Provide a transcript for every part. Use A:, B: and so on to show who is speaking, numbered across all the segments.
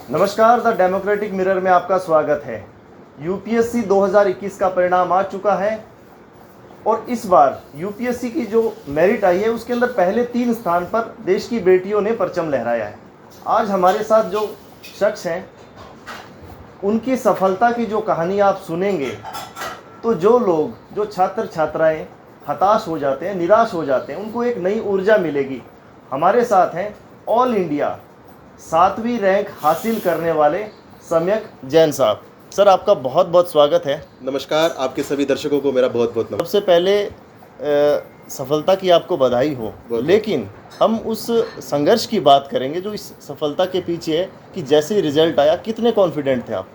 A: नमस्कार, the democratic mirror में आपका स्वागत है। यूपीएससी 2021 का परिणाम आ चुका है और इस बार यूपीएससी की जो मेरिट आई है उसके अंदर पहले 3 स्थान पर देश की बेटियों ने परचम लहराया है। आज हमारे साथ जो शख्स हैं उनकी सफलता की जो कहानी आप सुनेंगे तो जो छात्र छात्राएं हताश हो जाते हैं, निराश हो जाते हैं, उनको एक नई ऊर्जा मिलेगी। हमारे साथ हैं ऑल इंडिया 7वीं रैंक हासिल करने वाले सम्यक जैन साहब। सर, आपका बहुत बहुत स्वागत है।
B: नमस्कार, आपके सभी दर्शकों को मेरा बहुत बहुत नमस्कार।
A: सबसे पहले सफलता की आपको बधाई हो, लेकिन हम उस संघर्ष की बात करेंगे जो इस सफलता के पीछे है कि जैसे ही रिजल्ट आया कितने कॉन्फिडेंट थे आप?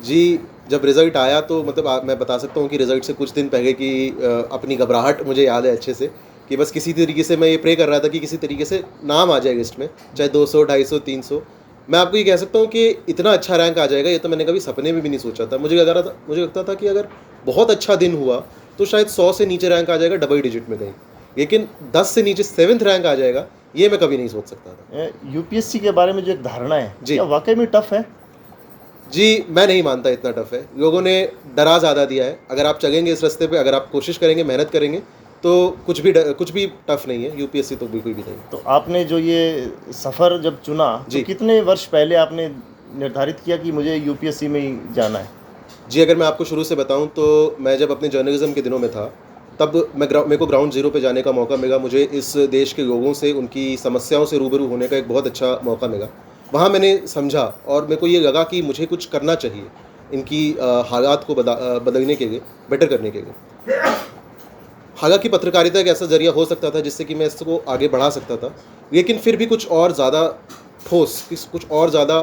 B: जी, जब रिज़ल्ट आया तो मतलब मैं बता सकता हूँ कि रिज़ल्ट से कुछ दिन पहले की अपनी घबराहट मुझे याद है अच्छे से, कि बस किसी तरीके से मैं ये प्रे कर रहा था कि किसी तरीके से नाम आ जाए लिस्ट में, चाहे 200, 250, 300। मैं आपको ये कह सकता हूँ कि इतना अच्छा रैंक आ जाएगा ये तो मैंने कभी सपने में भी नहीं सोचा था। मुझे लगता था कि अगर बहुत अच्छा दिन हुआ तो शायद 100 से नीचे रैंक आ जाएगा, डबल डिजिट में कहीं, लेकिन 10 से नीचे 7th रैंक आ जाएगा ये मैं कभी नहीं सोच सकता था।
A: यूपीएससी के बारे में जो एक धारणा है,
B: जी,
A: क्या वाकई में टफ है?
B: जी, मैं नहीं मानता इतना टफ है। लोगों ने डरा ज़्यादा दिया है। अगर आप चलेंगे इस रास्ते पे, अगर आप कोशिश करेंगे, मेहनत करेंगे, तो कुछ भी टफ नहीं है। यूपीएससी तो बिल्कुल भी नहीं।
A: तो आपने जो ये सफ़र जब चुना तो कितने वर्ष पहले आपने निर्धारित किया कि मुझे यूपीएससी में ही जाना है?
B: जी, अगर मैं आपको शुरू से बताऊं तो मैं जब अपने जर्नलिज्म के दिनों में था, तब मेरे को ग्राउंड ज़ीरो पे जाने का मौका मिला। मुझे इस देश के लोगों से, उनकी समस्याओं से रूबरू होने का एक बहुत अच्छा मौका मिला। वहाँ मैंने समझा और मेरे को ये लगा कि मुझे कुछ करना चाहिए इनकी हालात को बदलने के लिए, बेटर करने के लिए। हालांकि पत्रकारिता एक ऐसा ज़रिया हो सकता था जिससे कि मैं इसको आगे बढ़ा सकता था, लेकिन फिर भी कुछ और ज़्यादा ठोस, कुछ और ज़्यादा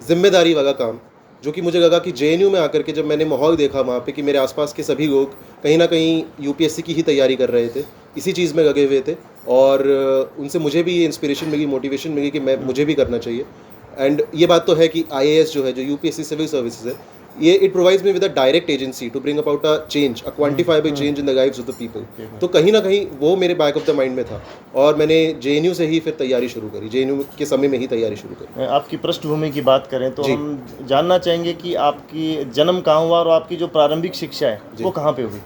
B: जिम्मेदारी वाला काम, जो कि मुझे लगा कि जेएनयू में आकर के जब मैंने माहौल देखा वहाँ पे कि मेरे आसपास के सभी लोग कहीं ना कहीं यूपीएससी की ही तैयारी कर रहे थे, इसी चीज़ में लगे हुए थे, और उनसे मुझे भी ये इंस्पिरेशन मिली, मोटिवेशन मिली कि मुझे भी करना चाहिए। एंड ये बात तो है कि आईएएस जो है, जो यूपीएससी सिविल सर्विसेज है, ये it provides me with a direct agency to bring about a change, a quantifiable change in the lives of the people. तो कहीं ना कहीं वो मेरे बैक ऑफ द माइंड में था और मैंने जेएनयू से ही फिर तैयारी शुरू करी, जेएनयू के समय में ही तैयारी शुरू करी।
A: आपकी पृष्ठभूमि की बात करें तो हम जानना चाहेंगे कि आपकी जन्म कहाँ हुआ और आपकी जो प्रारंभिक शिक्षा है वो कहाँ पे हुई?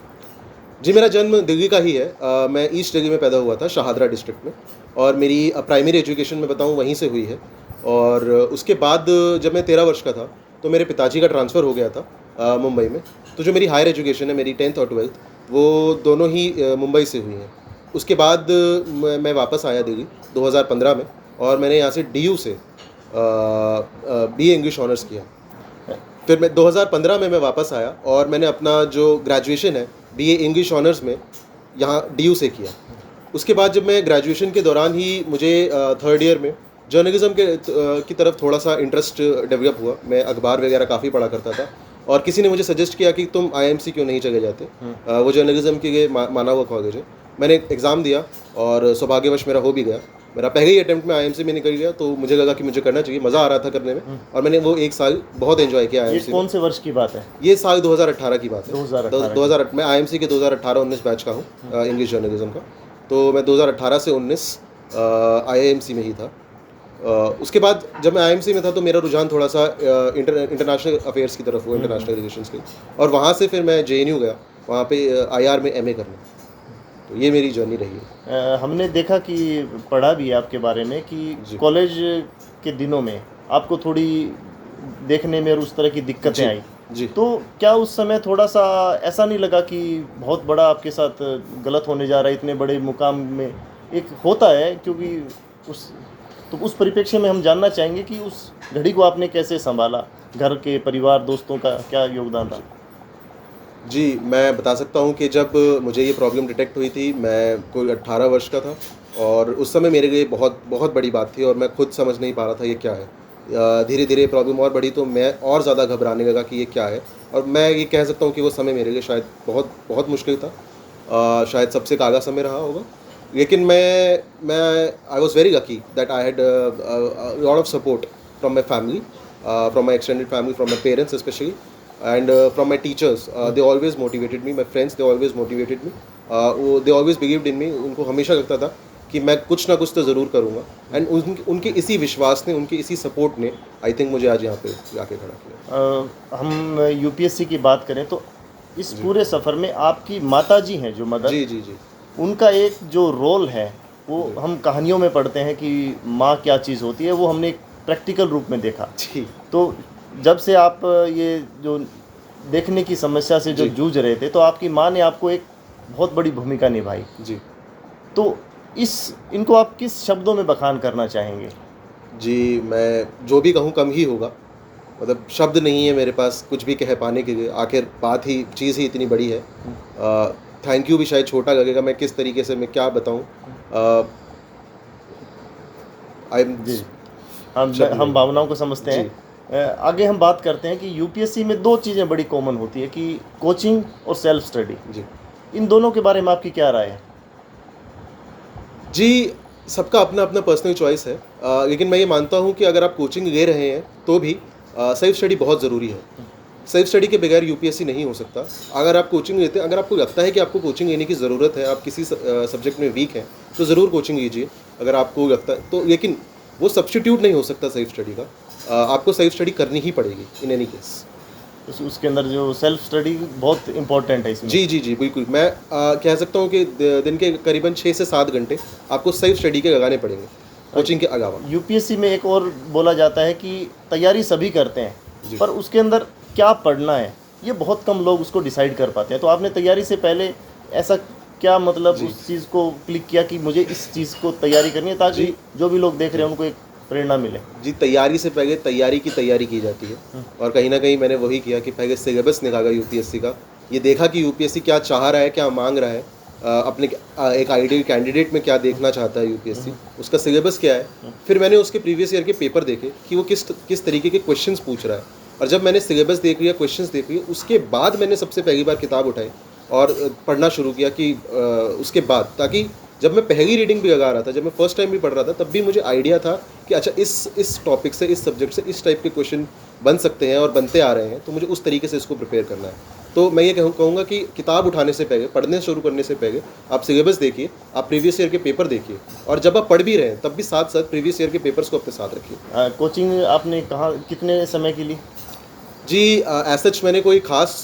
B: जी, मेरा जन्म दिल्ली का ही है। मैं ईस्ट दिल्ली में पैदा हुआ था, शाहदरा डिस्ट्रिक्ट में, और मेरी प्राइमरी एजुकेशन में बताऊँ वहीं से हुई है। और उसके बाद जब मैं 13 वर्ष का था तो मेरे पिताजी का ट्रांसफ़र हो गया था मुंबई में। तो जो मेरी हायर एजुकेशन है, मेरी 10th और 12th, वो दोनों ही मुंबई से हुई हैं। उसके बाद मैं वापस आया दिल्ली 2015 में, और मैंने यहाँ से डीयू से बीए इंग्लिश ऑनर्स किया। फिर मैं 2015 में मैं वापस आया और मैंने अपना जो ग्रेजुएशन है बीए इंग्लिश ऑनर्स में यहाँ डीयू से किया। उसके बाद जब मैं ग्रेजुएशन के दौरान ही मुझे 3rd ईयर में जर्नलिज्म की तरफ थोड़ा सा इंटरेस्ट डेवलप हुआ। मैं अखबार वगैरह काफ़ी पढ़ा करता था और किसी ने मुझे सजेस्ट किया कि तुम आईएमसी क्यों नहीं चले जाते, वो जर्नलिज्म के लिए माना हुआ कॉलेज है। मैंने एग्ज़ाम दिया और सौभाग्यवश मेरा हो भी गया। मेरा पहले ही अटैम्प्ट में आईएमसी में निकल गया, तो मुझे लगा कि मुझे करना चाहिए, मज़ा आ रहा था करने में, और मैंने वो 1 साल बहुत एंजॉय किया आईएमसी।
A: कौन से वर्ष की बात है?
B: ये साल 2018 की बात है।
A: 2018
B: मैं आईएमसी के 2018-19 बैच का हूँ, इंग्लिश जर्नलिज्म का। तो मैं 2018 से 19 आईएमसी में ही था। उसके बाद जब मैं आईएमसी में था तो मेरा रुझान थोड़ा सा इंटरनेशनल अफेयर्स की तरफ हुआ, इंटरनेशनल रिलेशंस की, और वहाँ से फिर मैं जेएनयू गया, वहाँ पे आईआर में एमए करने। तो ये मेरी जर्नी रही है।
A: हमने देखा कि पढ़ा भी है आपके बारे में कि कॉलेज के दिनों में आपको थोड़ी देखने में और उस तरह की दिक्कतें आई
B: जी।
A: तो क्या उस समय थोड़ा सा ऐसा नहीं लगा कि बहुत बड़ा आपके साथ गलत होने जा रहा है? इतने बड़े मुकाम में एक होता है, क्योंकि उस परिप्रेक्ष्य में हम जानना चाहेंगे कि उस घड़ी को आपने कैसे संभाला? घर के, परिवार, दोस्तों का क्या योगदान था?
B: जी, मैं बता सकता हूँ कि जब मुझे ये प्रॉब्लम डिटेक्ट हुई थी, मैं कोई 18 वर्ष का था, और उस समय मेरे लिए बहुत बहुत बड़ी बात थी और मैं खुद समझ नहीं पा रहा था ये क्या है। धीरे धीरे प्रॉब्लम और बढ़ी तो मैं और ज़्यादा घबराने लगा कि ये क्या है, और मैं ये कह सकता हूँ कि वो समय मेरे लिए शायद बहुत बहुत मुश्किल था। शायद सबसे काला समय रहा होगा, लेकिन मैं I was very lucky that I had lot of support from my family, from my extended family, from my parents specially, and from my teachers. They always motivated me. My friends, they always motivated me. They always believed in me. उनको हमेशा लगता था कि मैं कुछ ना कुछ तो ज़रूर करूँगा। एंड उनके इसी विश्वास ने, उनके इसी सपोर्ट ने आई थिंक मुझे आज यहाँ पे आके खड़ा किया।
A: हम यूपीएससी की बात करें तो इस पूरे सफ़र में आपकी माताजी हैं जो मदर,
B: जी जी जी
A: उनका एक जो रोल है वो हम कहानियों में पढ़ते हैं कि माँ क्या चीज़ होती है, वो हमने एक प्रैक्टिकल रूप में देखा।
B: जी
A: तो जब से आप ये जो देखने की समस्या से जो जूझ रहे थे, तो आपकी माँ ने आपको एक बहुत बड़ी भूमिका निभाई।
B: जी
A: तो इनको आप किस शब्दों में बखान करना चाहेंगे?
B: जी, मैं जो भी कहूँ कम ही होगा। मतलब शब्द नहीं है मेरे पास कुछ भी कह पाने के लिए, आखिर बात ही, चीज़ ही इतनी बड़ी है। थैंक यू भी शायद छोटा लगेगा, मैं किस तरीके से, मैं क्या बताऊँ।
A: जी, हम भावनाओं को समझते हैं। आगे हम बात करते हैं कि यूपीएससी में दो चीज़ें बड़ी कॉमन होती है कि कोचिंग और सेल्फ स्टडी।
B: जी
A: इन दोनों के बारे में आपकी क्या राय है?
B: जी, सबका अपना अपना पर्सनल चॉइस है। लेकिन मैं ये मानता हूँ कि अगर आप कोचिंग ले रहे हैं तो भी सेल्फ स्टडी बहुत ज़रूरी है। सेल्फ स्टडी के बगैर यूपीएससी नहीं हो सकता। अगर आप कोचिंग लेते हैं, अगर आपको लगता है कि आपको कोचिंग लेने की ज़रूरत है, आप किसी सब्जेक्ट में वीक हैं, तो ज़रूर कोचिंग लीजिए अगर आपको लगता है तो। लेकिन वो सब्स्टिट्यूट नहीं हो सकता सेल्फ स्टडी का। आपको सेल्फ स्टडी करनी ही पड़ेगी इन एनी केस।
A: उसके अंदर जो सेल्फ स्टडी बहुत इंपॉर्टेंट है इसमें।
B: जी जी जी, बिल्कुल। मैं कह सकता हूँ कि दिन के करीबन 6 से 7 घंटे आपको सेल्फ स्टडी के लगाने पड़ेंगे कोचिंग के अलावा।
A: यूपीएससी में एक और बोला जाता है कि तैयारी सभी करते हैं, पर उसके अंदर क्या पढ़ना है ये बहुत कम लोग उसको डिसाइड कर पाते हैं। तो आपने तैयारी से पहले ऐसा क्या मतलब उस चीज़ को क्लिक किया कि मुझे इस चीज़ को तैयारी करनी है, ताकि जो भी लोग देख रहे हैं उनको एक प्रेरणा मिले?
B: जी, तैयारी से पहले तैयारी की तैयारी की जाती है। और कहीं ना कहीं मैंने वही किया कि पहले सिलेबस निकाला यूपीएससी का, ये देखा कि यूपीएससी क्या चाह रहा है, क्या मांग रहा है, अपने एक आइडियल कैंडिडेट में क्या देखना चाहता है यूपीएससी, उसका सिलेबस क्या है। फिर मैंने उसके प्रीवियस ईयर के पेपर देखे कि वो किस तरीके के क्वेश्चंस पूछ रहा है। और जब मैंने सिलेबस देख लिया, क्वेश्चंस देख लिए, उसके बाद मैंने सबसे पहली बार किताब उठाई और पढ़ना शुरू किया कि उसके बाद, ताकि जब मैं पहली रीडिंग भी लगा रहा था, जब मैं फर्स्ट टाइम भी पढ़ रहा था, तब भी मुझे आइडिया था कि अच्छा इस टॉपिक से, इस सब्जेक्ट से इस टाइप के क्वेश्चन बन सकते हैं और बनते आ रहे हैं, तो मुझे उस तरीके से इसको प्रिपेयर करना है। तो मैं ये कहूँगा कि किताब उठाने से पहले, पढ़ने शुरू करने से पहले आप सिलेबस देखिए, आप प्रीवियस ईयर के पेपर देखिए, और जब आप पढ़ भी रहे हैं तब भी साथ साथ प्रीवियस ईयर के पेपर्स को अपने साथ रखिए।
A: कोचिंग आपने कहाँ, कितने समय के लिए?
B: जी, एज सच मैंने कोई खास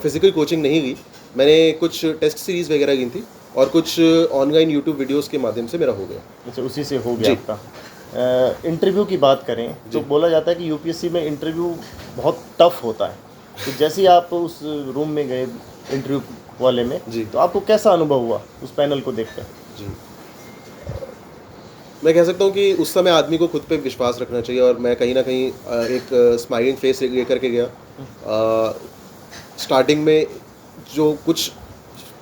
B: फिजिकल कोचिंग नहीं ली। मैंने कुछ टेस्ट सीरीज़ वगैरह ली थी और कुछ ऑनलाइन यूट्यूब वीडियोस के माध्यम से मेरा हो गया।
A: अच्छा, उसी से हो गया आपका। इंटरव्यू की बात करें तो बोला जाता है कि यूपीएससी में इंटरव्यू बहुत टफ होता है। तो जैसे ही आप उस रूम में गए इंटरव्यू वाले में, तो आपको कैसा अनुभव हुआ उस पैनल को देखकर?
B: जी, मैं कह सकता हूँ कि उस समय आदमी को खुद पे विश्वास रखना चाहिए, और मैं कहीं ना कहीं एक स्माइलिंग फेस लेकर के गया। स्टार्टिंग में जो कुछ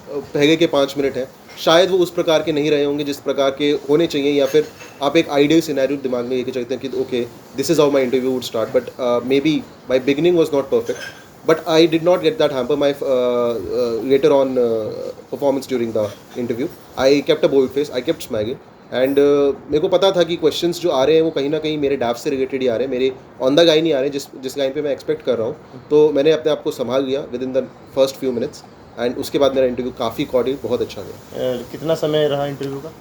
B: पहले के 5 मिनट हैं, शायद वो उस प्रकार के नहीं रहे होंगे जिस प्रकार के होने चाहिए, या फिर आप एक आइडियल सिनेरियो दिमाग में लेके चलते हैं कि okay this is how my interview would start, but maybe my beginning was not perfect, but I did not get that hamper my later on performance during the interview. I kept a bold face, I kept smiling, and मेरे को पता था कि questions जो आ रहे हैं वो कहीं ना कहीं मेरे डैफ से रिलेटेड ही आ रहे हैं, मेरे ऑन द लाइन ही आ रहे हैं जिस लाइन पे मैं एक्सपेक्ट कर रहा हूँ। तो मैंने अपने आप को संभाल लिया with in the first few minutes, and उसके बाद मेरा इंटरव्यू काफ़ी कॉर्डियल, बहुत अच्छा गया।
A: कितना समय रहा इंटरव्यू का?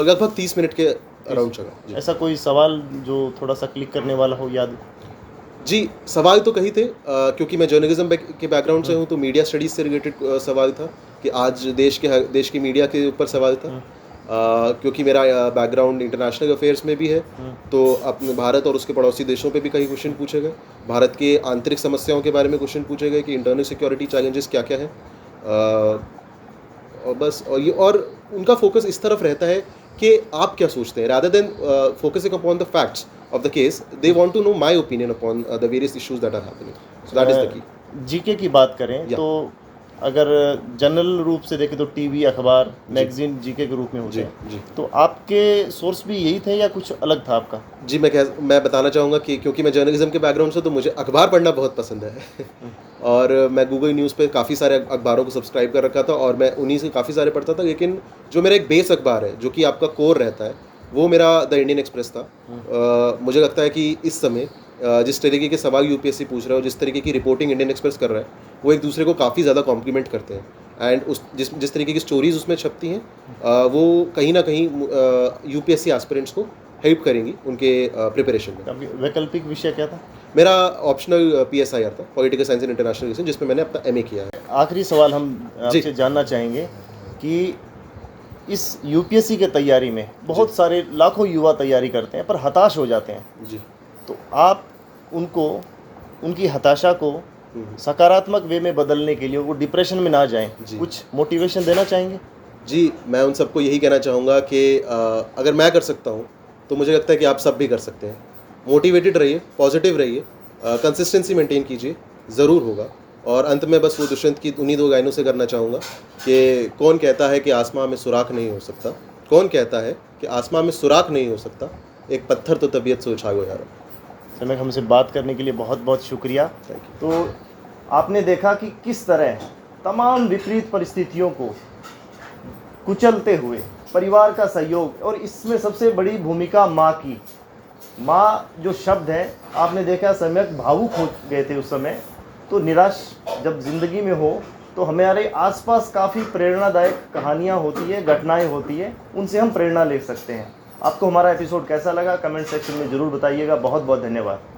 B: लगभग 30 मिनट के अराउंड चला।
A: ऐसा कोई सवाल जो थोड़ा सा क्लिक करने वाला हो याद?
B: जी, सवाल तो कही थे, क्योंकि मैं जर्नलिज्म के बैकग्राउंड से हूँ, तो मीडिया स्टडीज़ से रिलेटेड सवाल था कि आज देश की मीडिया के ऊपर सवाल था। क्योंकि मेरा बैकग्राउंड इंटरनेशनल अफेयर्स में भी है, तो अपने भारत और उसके पड़ोसी देशों पे भी कई क्वेश्चन पूछे गए। भारत के आंतरिक समस्याओं के बारे में क्वेश्चन पूछे गए कि इंटरनल सिक्योरिटी चैलेंजेस क्या क्या है। और बस, और उनका फोकस इस तरफ रहता है कि आप क्या सोचते हैं, rather than focusing upon the facts of the case, they want to know my opinion upon the various issues that are happening. So that is the key.
A: GK की बात करें तो अगर जनरल रूप से देखें तो टीवी, अखबार, मैगजीन जीके के रूप में होते हैं।
B: जी।
A: तो आपके सोर्स भी यही थे या कुछ अलग था आपका?
B: जी, मैं बताना चाहूँगा कि क्योंकि मैं जर्नलिज्म के बैकग्राउंड से, तो मुझे अखबार पढ़ना बहुत पसंद है। और मैं गूगल न्यूज़ पे काफ़ी सारे अखबारों को सब्सक्राइब कर रखा था, और मैं उन्हीं से काफ़ी सारे पढ़ता था। लेकिन जो मेरा एक बेस अखबार है, जो कि आपका कोर रहता है, वो मेरा द इंडियन एक्सप्रेस था। मुझे लगता है कि इस समय जिस तरीके के सवाल यूपीएससी पूछ रहा है और जिस तरीके की रिपोर्टिंग इंडियन एक्सप्रेस कर रहा है, वो एक दूसरे को काफ़ी ज़्यादा कॉम्प्लीमेंट करते हैं। एंड उस जिस तरीके की स्टोरीज उसमें छपती हैं वो कहीं ना कहीं यूपीएससी एस्पिरेंट्स को हेल्प करेंगी उनके प्रिपरेशन में।
A: अभी वैकल्पिक विषय क्या था?
B: मेरा ऑप्शनल पीएसआईआर था, political science and international relation, जिसमें मैंने अपना एमए किया है।
A: आखिरी सवाल हम
B: जी।
A: आपसे जानना चाहेंगे कि इस यूपीएससी के तैयारी में बहुत सारे लाखों युवा तैयारी करते हैं पर हताश हो जाते हैं,
B: जी।
A: तो आप उनको उनकी हताशा को सकारात्मक वे में बदलने के लिए वो डिप्रेशन में ना जाएं,
B: जी।
A: कुछ मोटिवेशन देना चाहेंगे?
B: जी, मैं उन सबको यही कहना चाहूँगा कि अगर मैं कर सकता हूँ तो मुझे लगता है कि आप सब भी कर सकते हैं। मोटिवेटेड रहिए, पॉजिटिव रहिए, कंसिस्टेंसी मेंटेन कीजिए, ज़रूर होगा। और अंत में बस वो दुष्यंत की उन्हीं 2 लाइनों से करना चाहूँगा कि कौन कहता है कि आसमां में सुराख नहीं हो सकता, कौन कहता है कि आसमां में सुराख नहीं हो सकता, एक पत्थर तो तबीयत से उछाल हो जा रहा।
A: समय हमसे बात करने के लिए बहुत बहुत शुक्रिया। तो आपने देखा कि किस तरह तमाम विपरीत परिस्थितियों को कुचलते हुए परिवार का सहयोग, और इसमें सबसे बड़ी भूमिका माँ की। माँ जो शब्द है, आपने देखा सम्यक भावुक हो गए थे उस समय। तो निराश जब ज़िंदगी में हो तो हमारे आसपास काफ़ी प्रेरणादायक कहानियाँ होती है, घटनाएं होती है, उनसे हम प्रेरणा ले सकते हैं। आपको हमारा एपिसोड कैसा लगा कमेंट सेक्शन में ज़रूर बताइएगा। बहुत बहुत धन्यवाद।